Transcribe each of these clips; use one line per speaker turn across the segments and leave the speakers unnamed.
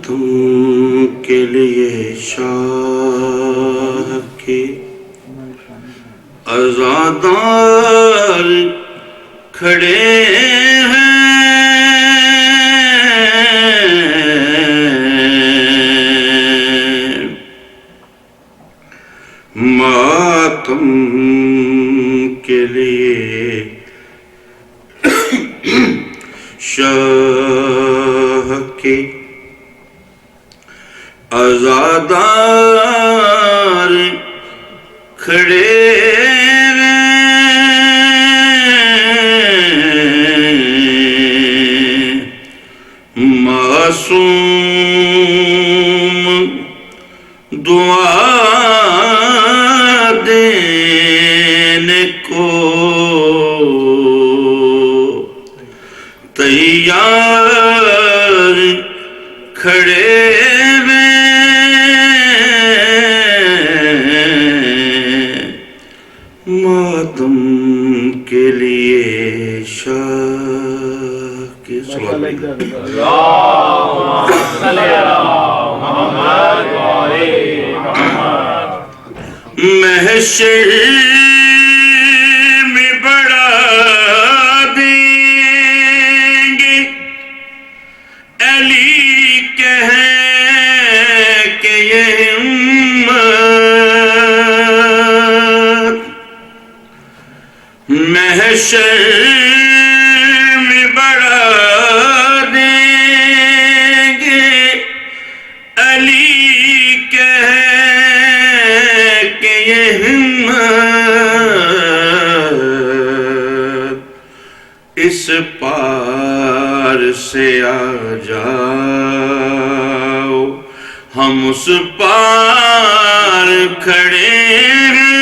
ماتم کے لیے شاہ کے عزادار کھڑے ہیں، ماتم کے لیے شاہ کے عزادار کھڑے ہیں، معصوم دعا دینے کو تیار کھڑے ہیں، ماتم کے لیے شاہ کے محشر میں بڑھا دیں گے علی کہہ کے یہ ہمت، محشر میں بڑھا دیں گے علی کہہ کے یہ ہمت، اس پار سے آ جاؤ ہم اس پار کھڑے ہیں،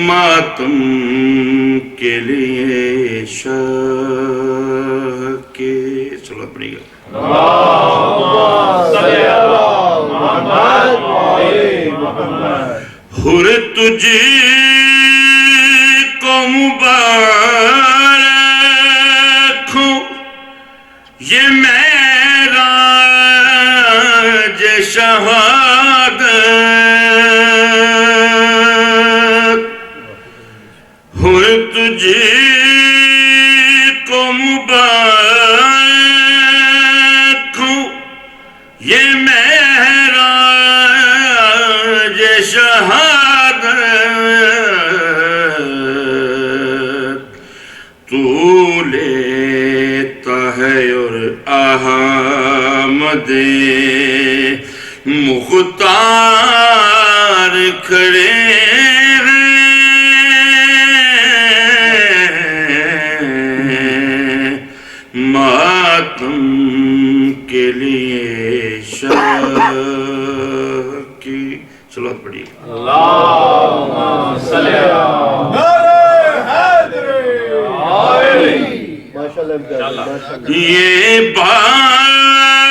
ماتم کے لیے شاہ کے چلو اپنی گا حر تجھ کو مبارک ہو یہ معراج شہادت، حر تجھ کو مبارک ہو یہ معراج شہادت، تو لیتا ہے اور احمد مختار کھڑے ہیں، ماتم کے لیے شاہ کی صلوات پڑھیے
اللہم صلی
یہ بھاگنے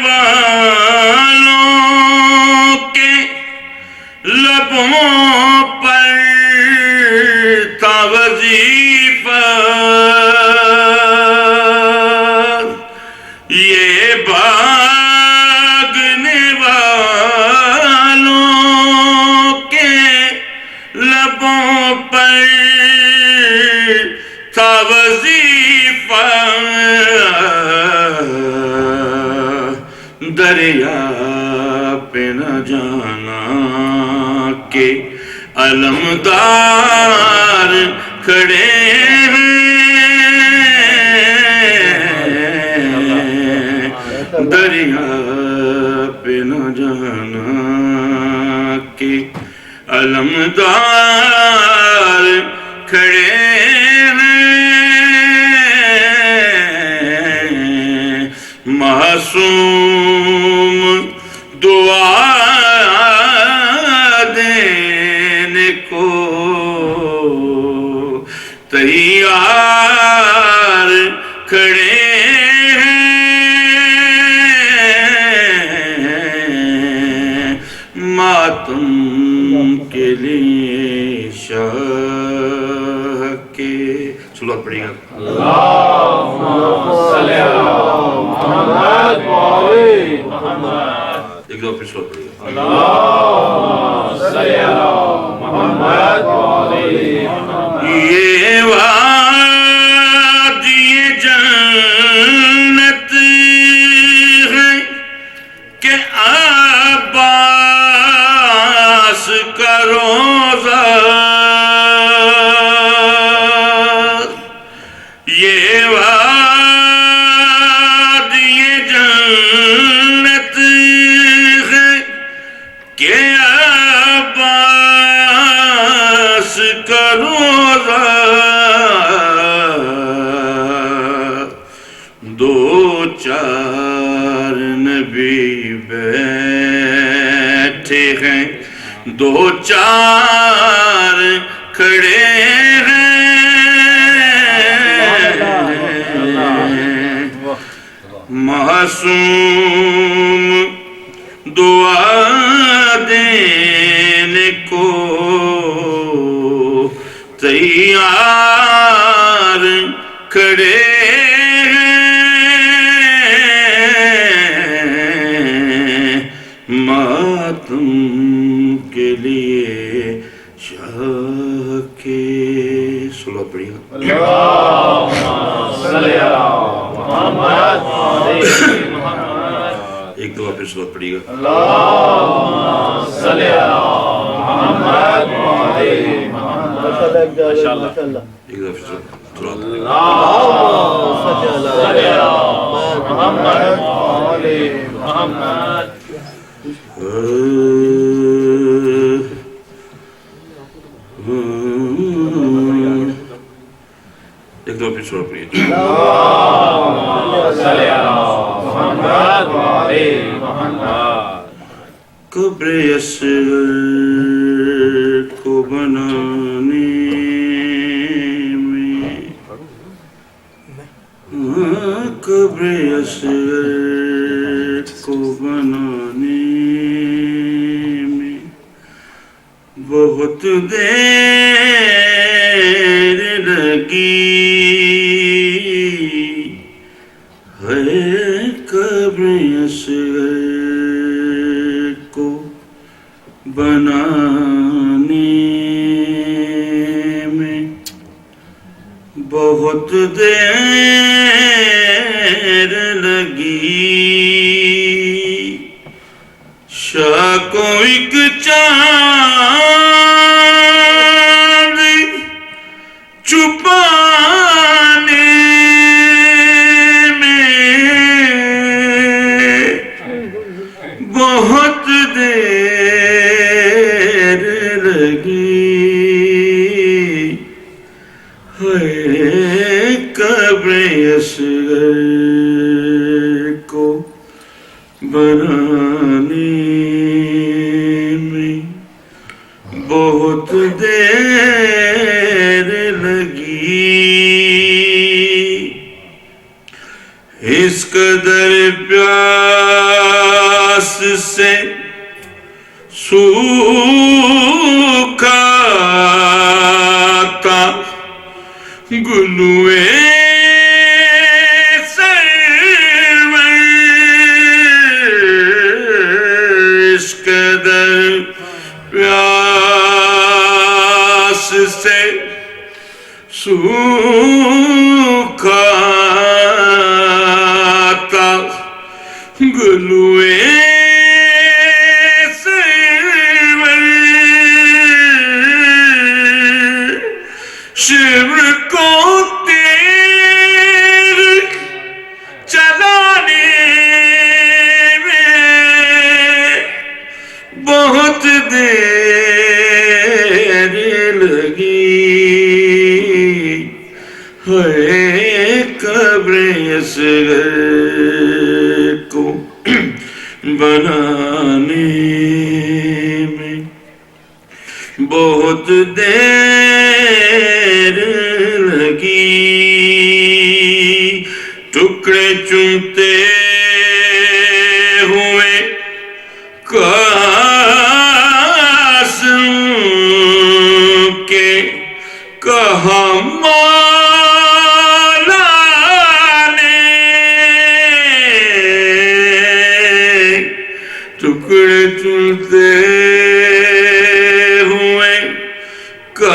والوں کے لبوں پر تھا وظیفہ، یہ بھاگنے والوں کے لبوں پر تھا وظیفہ، دریا پہ نہ جانا کہ علمدار کھڑے ہیں، دریا پہ نہ جانا کہ علمدار کھڑے ہیں، معصوم دعا دینے کو تیار کھڑے ہیں، ماتم کے لیے شاہ کے صلوات پڑھیے گا
اللہم صلی علی محمد وآلِ محمد
ایک دو پھر صلوات پڑھیے گا
اللہم صلی علی محمد وآلِ محمد
یہ وادی جنت ہے کہ عباس کا روزہ یہ وادی جنت ہے کہ عباس کا روزہ دو چار نبی بیٹھے ہیں دو چار کھڑے ہیں معصوم دعا دینے کو تیار کھڑے ہیں ماتم کے لیے شاہ کے صلوات پڑھیے گا
اللہم صلی علی محمد وآلِ محمد
ایک دو پھر صلوات پڑھیے گا
اللہم صلی علی محمد وآلِ محمد ماشاءاللہ
ایک دو پھر صلوات
اللہم صلی علی محمد وآلِ محمد
ایک دو پھر صلوات پڑھیے
اللہم صلی علی محمد وآلِ محمد
قبر اصغر کو بنانے میں قبر اصغر کو بنانے میں بہت دیر لگی ہے قبر اصغر کو بنانے میں بہت دیر لگی شاہ کو ایک چاند چھپانے بہت دیر لگی ہے قبر اصغر کو بنانے میں بہت دیر لگی اس قدر پیاس سے سوکھا تھا گلوے سرور اس قدر پیاس سے سوکھا تھا گلوے شبر کو تیر چلانے میں بہت دیر لگی ہے قبر اصغر کو بنانے میں بہت دیر لگی ٹکڑے چنتے ہوئے قاسم کے کہاں ماں چمتے ہوئے قاسم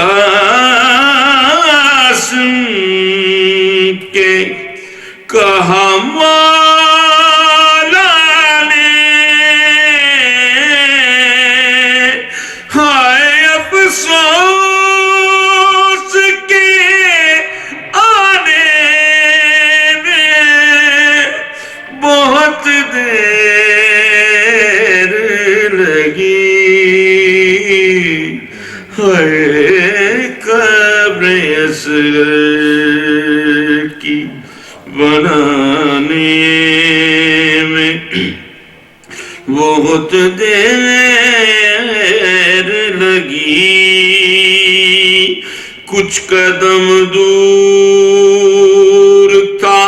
کے کہا مولا نے ہائے افسوس کے آنے میں بہت دیر لگی ہے قبر اصغر کی بنانے میں بہت دیر لگی کچھ قدم دور تھا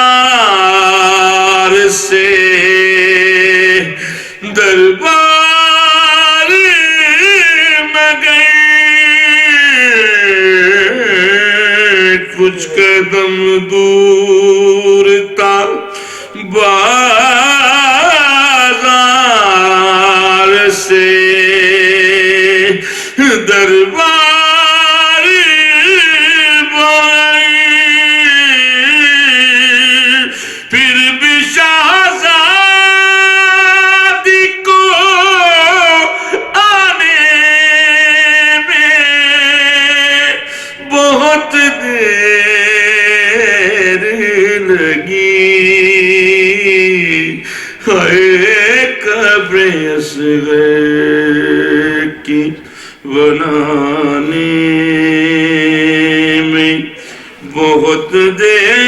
بازار سے دربار میں گئے کچھ قدم دور تھا بازار سے دربار پھر بھی شہزادی کو آنے میں بہت دیر لگی ہے قبر اصغر کی بنانے میں بہت دیر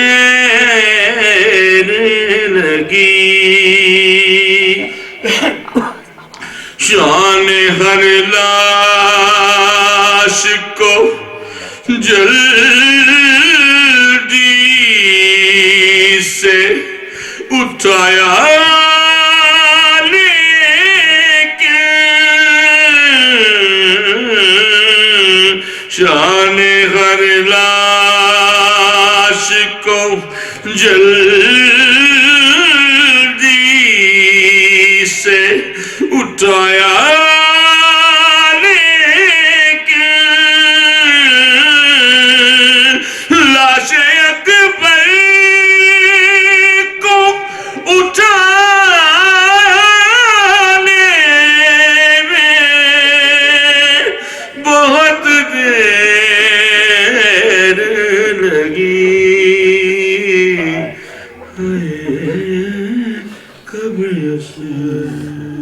لگی شان ہر لاش کو جلدی سے اٹھایا شان ہر لاش کو جلدی سے اٹھایا لیکن لاش اکبر کو اٹھانے میں بہت دیر لگی قبر اصغر